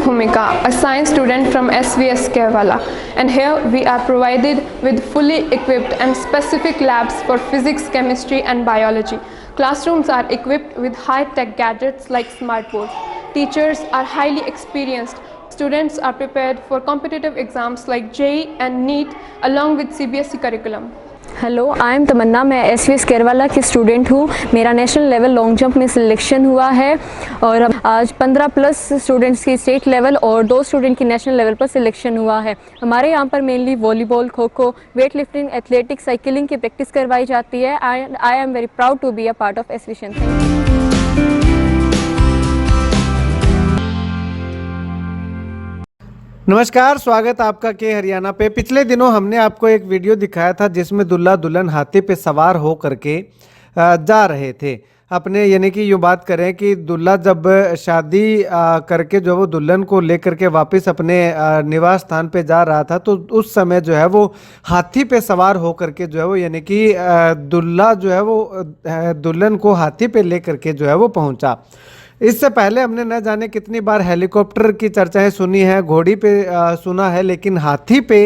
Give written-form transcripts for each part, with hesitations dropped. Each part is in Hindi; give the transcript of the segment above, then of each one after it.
Bhumika, a science student from SVS Kerala, and here we are provided with fully equipped and specific labs for physics, chemistry and biology. Classrooms are equipped with high-tech gadgets like smartboards. Teachers are highly experienced. Students are prepared for competitive exams like JEE and NEET along with CBSE curriculum. Hello, I am Tamanna. मैं एसवीएस केरवाला की स्टूडेंट हूँ। मेरा नेशनल लेवल लॉन्ग जंप में सिलेक्शन हुआ है और आज 15+ स्टूडेंट्स की स्टेट लेवल और 2 स्टूडेंट की नेशनल लेवल पर सिलेक्शन हुआ है। हमारे यहाँ पर mainly volleyball, kho kho, weight lifting, athletics, cycling की प्रैक्टिस करवाई जाती है। I am very proud to be a part of SVS. नमस्कार, स्वागत आपका के हरियाणा पे। पिछले दिनों हमने आपको एक वीडियो दिखाया था जिसमें दूल्हा दुल्हन हाथी पे सवार हो करके जा रहे थे अपने, यानी कि यूँ बात करें कि दूल्हा जब शादी करके जो वो दुल्हन को लेकर के वापस अपने निवास स्थान पे जा रहा था तो उस समय जो है वो हाथी पे सवार हो करके जो है वो, यानी कि दूल्हा जो है वो दुल्हन को हाथी पे ले करके जो है वो पहुंचा। इससे पहले हमने न जाने कितनी बार हेलीकॉप्टर की चर्चाएं सुनी है, घोड़ी पे सुना है, लेकिन हाथी पे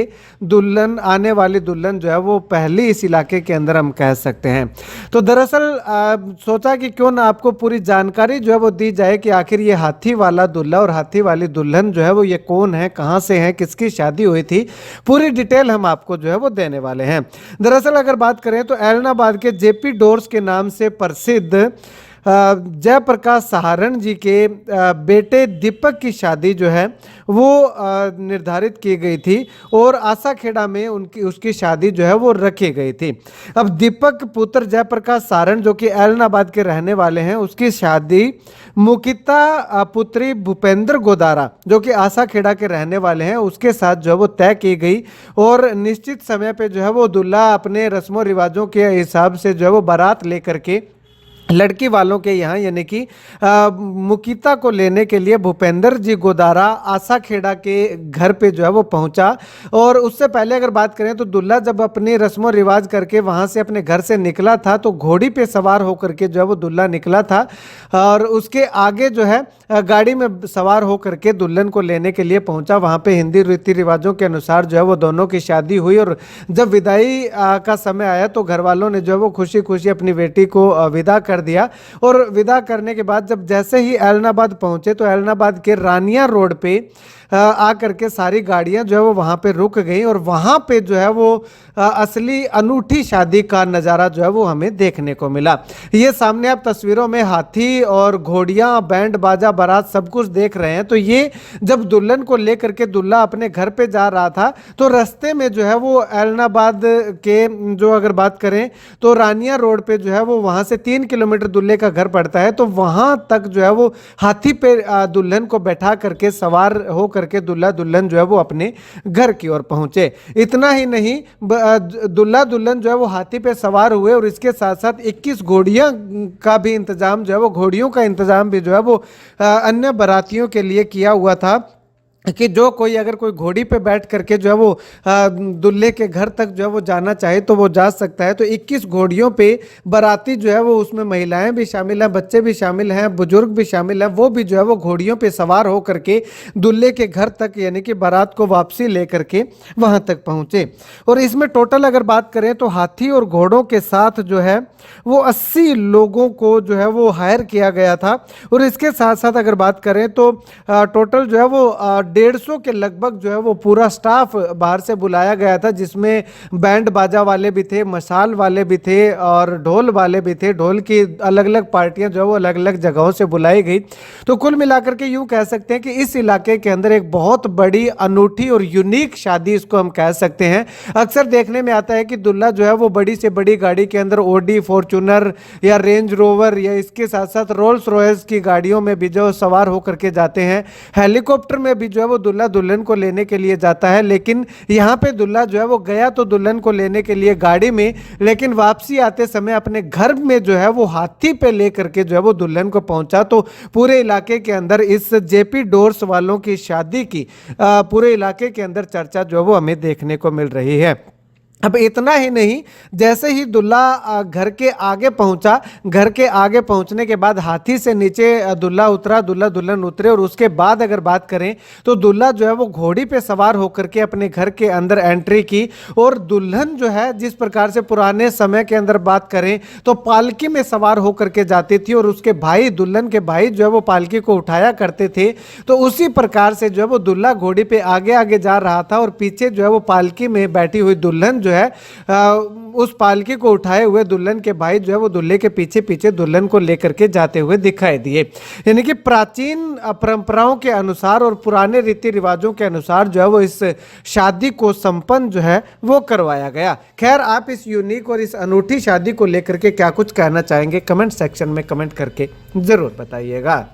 दुल्हन, आने वाली दुल्हन जो है वो पहली इस इलाके के अंदर हम कह सकते हैं। तो दरअसल सोचा कि क्यों ना आपको पूरी जानकारी जो है वो दी जाए कि आखिर ये हाथी वाला दूल्हा और हाथी वाली दुल्हन जो है वो ये कौन है, कहाँ से है, किसकी शादी हुई थी, पूरी डिटेल हम आपको जो है वो देने वाले हैं। दरअसल अगर बात करें तो ऐलनाबाद के जेपी डोर्स के नाम से प्रसिद्ध जयप्रकाश सहारण जी के बेटे दीपक की शादी जो है वो निर्धारित की गई थी और आसाखेड़ा में उसकी शादी जो है वो रखी गई थी। अब दीपक पुत्र जयप्रकाश सहारण जो कि ऐलनाबाद के रहने वाले हैं, उसकी शादी मुकिता पुत्री भूपेंद्र गोदारा जो कि आसाखेड़ा के रहने वाले हैं उसके साथ जो है वो तय की गई और निश्चित समय पे जो है वो दूल्हा अपने रस्मों रिवाजों के हिसाब से जो है वो बारात लेकर के लड़की वालों के यहाँ, यानी कि मुकिता को लेने के लिए भूपेंद्र जी गोदारा आसाखेड़ा के घर पे जो है वो पहुंचा। और उससे पहले अगर बात करें तो दूल्हा जब अपने रस्मों रिवाज करके वहां से अपने घर से निकला था तो घोड़ी पे सवार होकर के जो है वो दूल्हा निकला था और उसके आगे जो है गाड़ी में सवार होकर के दुल्हन को लेने के लिए पहुंचा। वहां पे हिंदी रीति रिवाजों के अनुसार जो है वो दोनों की शादी हुई और जब विदाई का समय आया तो घर वालों ने जो है वो खुशी खुशी अपनी बेटी को विदा कर दिया। और विदा करने के बाद जब जैसे ही ऐलनाबाद पहुंचे तो ऐलनाबाद के रानिया रोड पे आकर के सारी गाड़ियां जो है वो वहां पे रुक गई और वहां पे जो है वो असली अनूठी शादी का नज़ारा जो है वो हमें देखने को मिला। ये सामने आप तस्वीरों में हाथी और घोड़ियां, बैंड बाजा, बारात सब कुछ देख रहे हैं। तो ये जब दुल्हन को लेकर के दूल्हा अपने घर पे जा रहा था तो रास्ते में जो है वो ऐलनाबाद के जो अगर बात करें तो रानिया रोड पे जो है वो वहां से 3 किलोमीटर दूल्हे का घर पड़ता है, तो वहां तक जो है वो हाथी पे दुल्हन को बैठा करके सवार हो करके दूल्हा दुल्हन जो है वो अपने घर की ओर पहुंचे। इतना ही नहीं, दूल्हा दुल्हन जो है वो हाथी पे सवार हुए और इसके साथ साथ 21 घोड़ियां का भी इंतजाम जो है वो, घोड़ियों का इंतजाम भी जो है वो अन्य बारातियों के लिए किया हुआ था कि जो कोई अगर कोई घोड़ी पे बैठ करके जो है वो दूल्हे के घर तक जो है वो जाना चाहे तो वो जा सकता है। तो 21 घोड़ियों पे बाराती जो है वो, उसमें महिलाएं भी शामिल हैं, बच्चे भी शामिल हैं, बुजुर्ग भी शामिल हैं, वो भी जो है वो घोड़ियों पे सवार हो करके दूल्हे के घर तक, यानी कि बारात को वापसी ले करके वहाँ तक पहुँचे। और इसमें टोटल अगर बात करें तो हाथी और घोड़ों के साथ जो है वो 80 लोगों को जो है वो हायर किया गया था। और इसके साथ साथ अगर बात करें तो टोटल जो है वो 150 के लगभग जो है वो पूरा स्टाफ बाहर से बुलाया गया था, जिसमें बैंड बाजा वाले भी थे, मसाल वाले भी थे और ढोल वाले भी थे। ढोल की अलग अलग पार्टियां जो है वो अलग अलग जगहों से बुलाई गई। तो कुल मिलाकर के यूं कह सकते हैं कि इस इलाके के अंदर एक बहुत बड़ी, अनूठी और यूनिक शादी इसको हम कह सकते हैं। अक्सर देखने में आता है कि दूल्हा जो है वो बड़ी से बड़ी गाड़ी के अंदर, ऑडी, फॉर्च्यूनर या रेंज रोवर या इसके साथ साथ रोल्स रॉयल्स की गाड़ियों में भी जो सवार होकर के जाते हैं। हेलीकॉप्टर में भी जो है वो दुल्हा दुल्हन को लेने के लिए जाता है, लेकिन यहाँ पे दुल्हा जो है वो गया तो दुल्हन को लेने के लिए गाड़ी में, लेकिन वापसी आते समय अपने घर में जो है वो हाथी पे लेकर के जो है वो दुल्हन को पहुंचा। तो पूरे इलाके के अंदर इस जेपी डोर्स वालों की शादी की पूरे इलाके के अंदर चर्चा जो है वो हमें देखने को मिल रही है। अब इतना ही नहीं, जैसे ही दुल्हा घर के आगे पहुंचा, घर के आगे पहुंचने के बाद हाथी से नीचे दुल्हा उतरा, दुल्हा दुल्हन उतरे, और उसके बाद अगर बात करें तो दुल्हा जो है वो घोड़ी पे सवार होकर के अपने घर के अंदर एंट्री की, और दुल्हन जो है जिस प्रकार से पुराने समय के अंदर बात करें तो पालकी में सवार होकर के जाती थी और उसके भाई, दुल्हन के भाई जो है वो पालकी को उठाया करते थे। तो उसी प्रकार से जो है वो दुल्हा घोड़ी पे आगे आगे जा रहा था और पीछे जो है वो पालकी में बैठी हुई दुल्हन जो है उस पालकी को उठाए हुए दुल्हन के भाई जो है वो दुल्हे के पीछे पीछे दुल्हन को लेकर के जाते हुए दिखाई दिए। यानी कि प्राचीन परंपराओं के अनुसार और पुराने रीति रिवाजों के अनुसार जो है वो इस शादी को संपन्न जो है वो करवाया गया। खैर, आप इस यूनिक और इस अनूठी शादी को लेकर के क्या कुछ कहना चाहेंगे, कमेंट सेक्शन में कमेंट करके जरूर बताइएगा।